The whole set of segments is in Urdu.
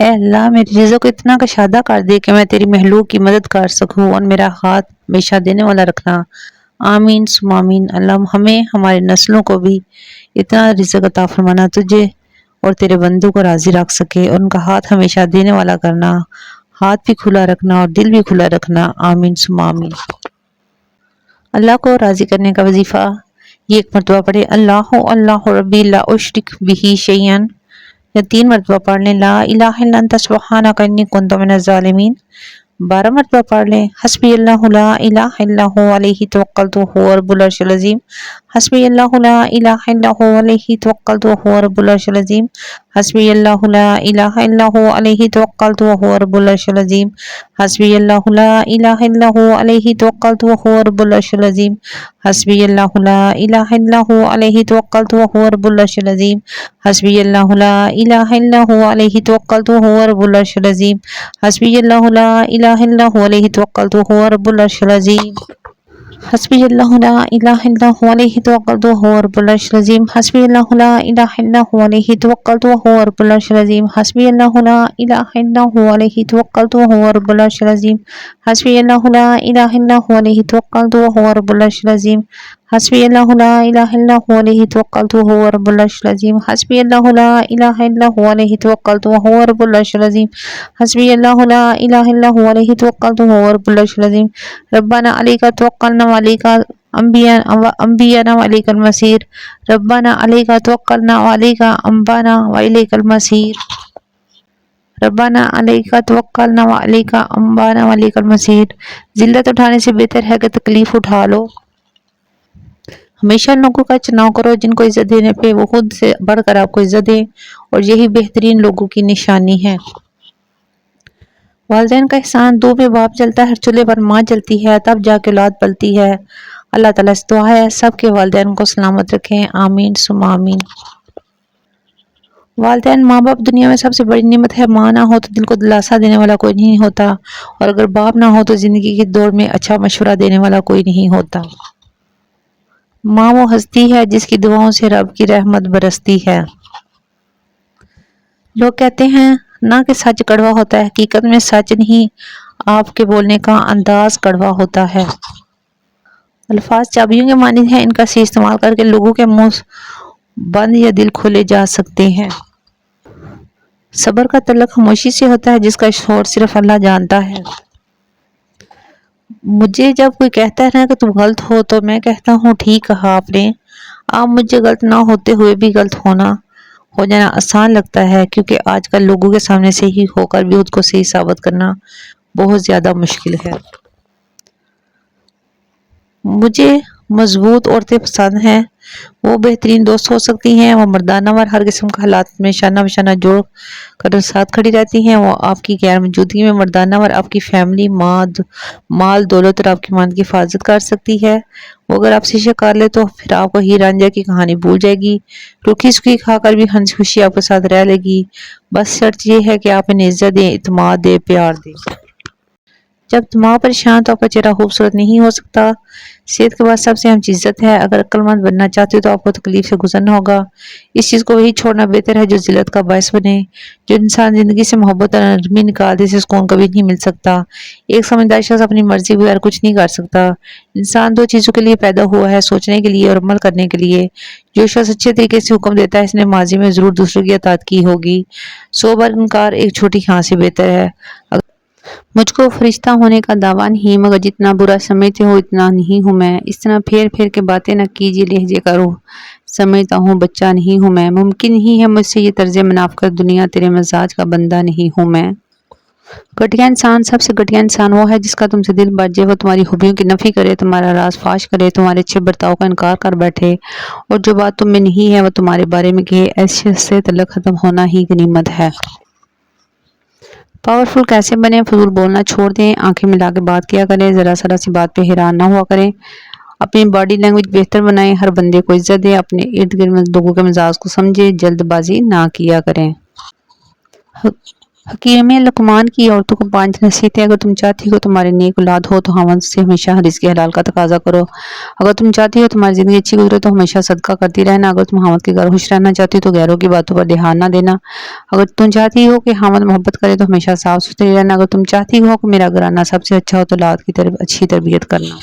اے اللہ میری رزق کو اتنا کشادہ کر دے کہ میں تیری محلوق کی مدد کر سکوں اور میرا ہاتھ ہمیشہ دینے والا رکھنا۔ آمین ثم آمین۔ اللہ ہمیں ہمارے نسلوں کو بھی اتنا رزق عطا فرمانا تجھے اور تیرے بندوں کو راضی رکھ سکے، اور ان کا ہاتھ ہمیشہ دینے والا کرنا، ہاتھ بھی کھلا رکھنا اور دل بھی کھلا رکھنا۔ آمین ثم آمین۔ اللہ کو راضی کرنے کا وظیفہ یہ ایک مرتبہ پڑھے، اللہ اللہ ربی لا اشرک بہ شیئا، یا 3 مرتبہ پڑھ لیں، لا الہ الا انت سبحانک انی کنت من الظالمین، 12 مرتبہ پڑھ لیں، حسبی اللہ لا الہ الا ہو علیہ توکلت وہو رب العرش العظیم، حسبی اللہ لا الہ الا ہو علیہ توکلت وہو رب العرش العظیم، حسبی اللہ لا الہ الا ہو علیہ توکلت وہو رب العرش العظیم، حسبی اللہ لا الہ الا ہو علیہ توکلت وہو رب العرش العظیم، حسبی اللہ لا الہ الا ہو علیہ توکلت وہو رب العرش العظیم، حسبی اللہ لا الہ الا ہو علیہ توکلت وہو رب العرش العظیم، حسبی اللہ لا الہ الا ہو علیہ توکلت وہو رب العرش العظیم، حسبی اللہ لا الہ الا ہو علیہ توکلت وہو رب العرش العظیم، حسبی اللہ لا الہ الا ہو علیہ توکلت وہو رب العرش العظیم، حسبی اللہ لا الہ الا ہو علیہ توکلت وہو رب العرش العظیم، حسبی اللہ لا الہ الا ہو علیہ توکلت وہو رب العرش العظیم، حسبی اللہ لا الہ الا ہو علیہ توکلت وہو رب العرش العظیم، حسبی اللہ لا الہ الا ہو علیہ توکلت وہو رب العرش العظیم، حسبی اللہ لا الہ الا ہو علیہ توکلت وہو رب العرش العظیم، ربنا علیک توکلنا وعلیک انبیانا وعلیک المصیر، ربنا علیک توکلنا وعلیک انبانا وعلیک المصیر، ربنا علیک توکلنا وعلیک انبانا وعلیک المصیر۔ ذلت اٹھانے سے بہتر ہے کہ تکلیف اٹھا لو۔ ہمیشہ ان لوگوں کا چناؤ کرو جن کو عزت دینے پہ وہ خود سے بڑھ کر آپ کو عزت دیں، اور یہی بہترین لوگوں کی نشانی ہے۔ والدین کا احسان 2 پہ باپ جلتا ہے، ہر چولہے پر ماں جلتی ہے، تب جا کے اولاد پلتی ہے۔ اللہ تعالیٰ سے دعا ہے سب کے والدین کو سلامت رکھیں، آمین ثم آمین۔ والدین ماں باپ دنیا میں سب سے بڑی نعمت ہے، ماں نہ ہو تو دل کو دلاسا دینے والا کوئی نہیں ہوتا، اور اگر باپ نہ ہو تو زندگی کی دوڑ میں اچھا مشورہ دینے والا کوئی نہیں ہوتا۔ ماں وہ ہستی ہے جس کی دعاؤں سے رب کی رحمت برستی ہے۔ لوگ کہتے ہیں نہ کہ سچ کڑوا ہوتا ہے، حقیقت میں سچ نہیں، آپ کے بولنے کا انداز کڑوا ہوتا ہے۔ الفاظ چابیوں کے مانند ہیں، ان کا صحیح استعمال کر کے لوگوں کے منہ بند یا دل کھولے جا سکتے ہیں۔ صبر کا تعلق خاموشی سے ہوتا ہے جس کا شور صرف اللہ جانتا ہے۔ مجھے جب کوئی کہتا ہے نا کہ تم غلط ہو تو میں کہتا ہوں ٹھیک کہا آپ نے۔ اب مجھے غلط نہ ہوتے ہوئے بھی غلط ہو جانا آسان لگتا ہے، کیونکہ آج کل لوگوں کے سامنے صحیح ہو کر بھی خود کو صحیح ثابت کرنا بہت زیادہ مشکل ہے۔ مجھے مضبوط عورتیں پسند ہیں، وہ بہترین دوست ہو سکتی ہیں، وہ مردانہ ور ہر قسم کے حالات میں شانہ بشانہ جوڑ کر ساتھ کھڑی رہتی ہیں، وہ آپ کی غیر موجودگی میں مردانہ ور آپ کی فیملی، مال دولت اور آپ کی مان کی حفاظت کر سکتی ہے۔ وہ اگر آپ سے شکار لے تو پھر آپ کو ہیر رانجھا کی کہانی بھول جائے گی، روکھی سکھی کھا کر بھی ہنسی خوشی آپ کے ساتھ رہ لے گی، بس شرط یہ ہے کہ آپ انہیں عزت دیں، اعتماد دیں، پیار دیں۔ جب دماغ پریشان تو آپ کا چہرہ خوبصورت نہیں ہو سکتا۔ صحت کے بعد سب سے اہم چیز عزت ہے، اگر عقل مند بننا چاہتے ہو تو آپ کو تکلیف سے گزرنا ہوگا، اس چیز کو وہی چھوڑنا بہتر ہے جو ذلت کا باعث بنے۔ جو انسان زندگی سے محبت اور نرمی نکال دے سے سکون کبھی نہیں مل سکتا۔ ایک سمجھدار شخص اپنی مرضی بغیر کچھ نہیں کر سکتا۔ انسان 2 چیزوں کے لیے پیدا ہوا ہے، سوچنے کے لیے اور عمل کرنے کے لیے۔ جو شخص اچھے طریقے سے حکم دیتا ہے اس نے ماضی میں ضرور دوسروں کی اطاعت کی ہوگی۔ 100 بار انکار ایک چھوٹی ہاں سے بہتر ہے۔ مجھ کو فرشتہ ہونے کا دعویٰ نہیں، مگر جتنا برا سمجھتے ہو اتنا نہیں ہوں میں، اس طرح پھیر پھیر کے باتیں نہ کیجیے لہجے کا روح، سمجھتا ہوں بچہ نہیں ہوں میں، ممکن نہیں ہے مجھ سے یہ طرز منافقت، دنیا تیرے مزاج کا بندہ نہیں ہوں میں۔ گھٹیا انسان، سب سے گھٹیا انسان وہ ہے جس کا تم سے دل بچ جائے، وہ تمہاری خوبیوں کی نفی کرے، تمہارا راز فاش کرے، تمہارے اچھے برتاؤ کا انکار کر بیٹھے، اور جو بات تم میں نہیں ہے وہ تمہارے بارے میں کہے، ایسے سے تعلق ختم ہونا ہی غنیمت ہے۔ پاورفل کیسے بنیں؟ فضول بولنا چھوڑ دیں، آنکھیں ملا کے بات کیا کریں، ذرا سی بات پہ حیران نہ ہوا کریں، اپنی باڈی لینگویج بہتر بنائیں، ہر بندے کو عزت دیں، اپنے ارد گرد لوگوں کے مزاج کو سمجھیں، جلد بازی نہ کیا کریں۔ حکیم لقمان کی عورتوں کو 5 نصیحتیں۔ اگر تم چاہتی ہو تمہاری نیک اولاد ہو تو خاوند سے ہمیشہ رزق حلال کا تقاضا کرو۔ اگر تم چاہتی ہو تمہاری زندگی اچھی گزرے تو ہمیشہ صدقہ کرتی رہنا۔ اگر تم خاوند کے گھر خوش رہنا چاہتی ہو تو غیروں کی باتوں پر دھیان نہ دینا۔ اگر تم چاہتی ہو کہ خاوند محبت کرے تو ہمیشہ صاف ستھری رہنا۔ اگر تم چاہتی ہو کہ میرا گھرانہ سب سے اچھا ہو تو اولاد کی اچھی تربیت کرنا۔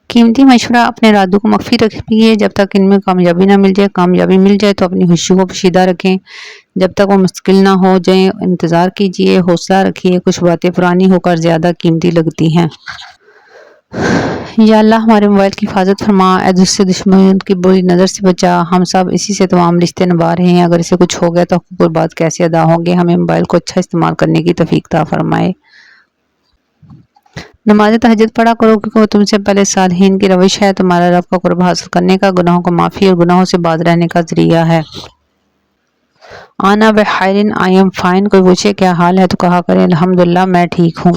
قیمتی مشورہ، اپنے ارادوں کو مخفی رکھیے جب تک ان میں کامیابی نہ مل جائے۔ کامیابی مل جائے تو اپنی خوشی کو پوشیدہ رکھیں جب تک وہ مستقل نہ ہو جائیں۔ انتظار کیجیے، حوصلہ رکھیے، کچھ باتیں پرانی ہو کر زیادہ قیمتی لگتی ہیں۔ یا اللہ ہمارے موبائل کی حفاظت فرما، اے دشمن کی بری نظر سے بچا۔ ہم سب اسی سے تمام رشتے نبھا رہے ہیں، اگر اسے کچھ ہو گیا تو حقوق العباد کیسے ادا ہوں گے؟ ہمیں موبائل کو اچھا استعمال کرنے کی توفیق عطا فرمائے۔ نماز تہجد پڑھا کرو کیونکہ وہ تم سے پہلے صالحین کی روش ہے، تمہارا رب کا قرب حاصل کرنے کا، گناہوں کو معافی اور گناہوں سے باز رہنے کا ذریعہ ہے۔ آنا بخیر، آئی ایم فائن۔ کوئی پوچھے کیا حال ہے تو کہا کریں الحمدللہ میں ٹھیک ہوں۔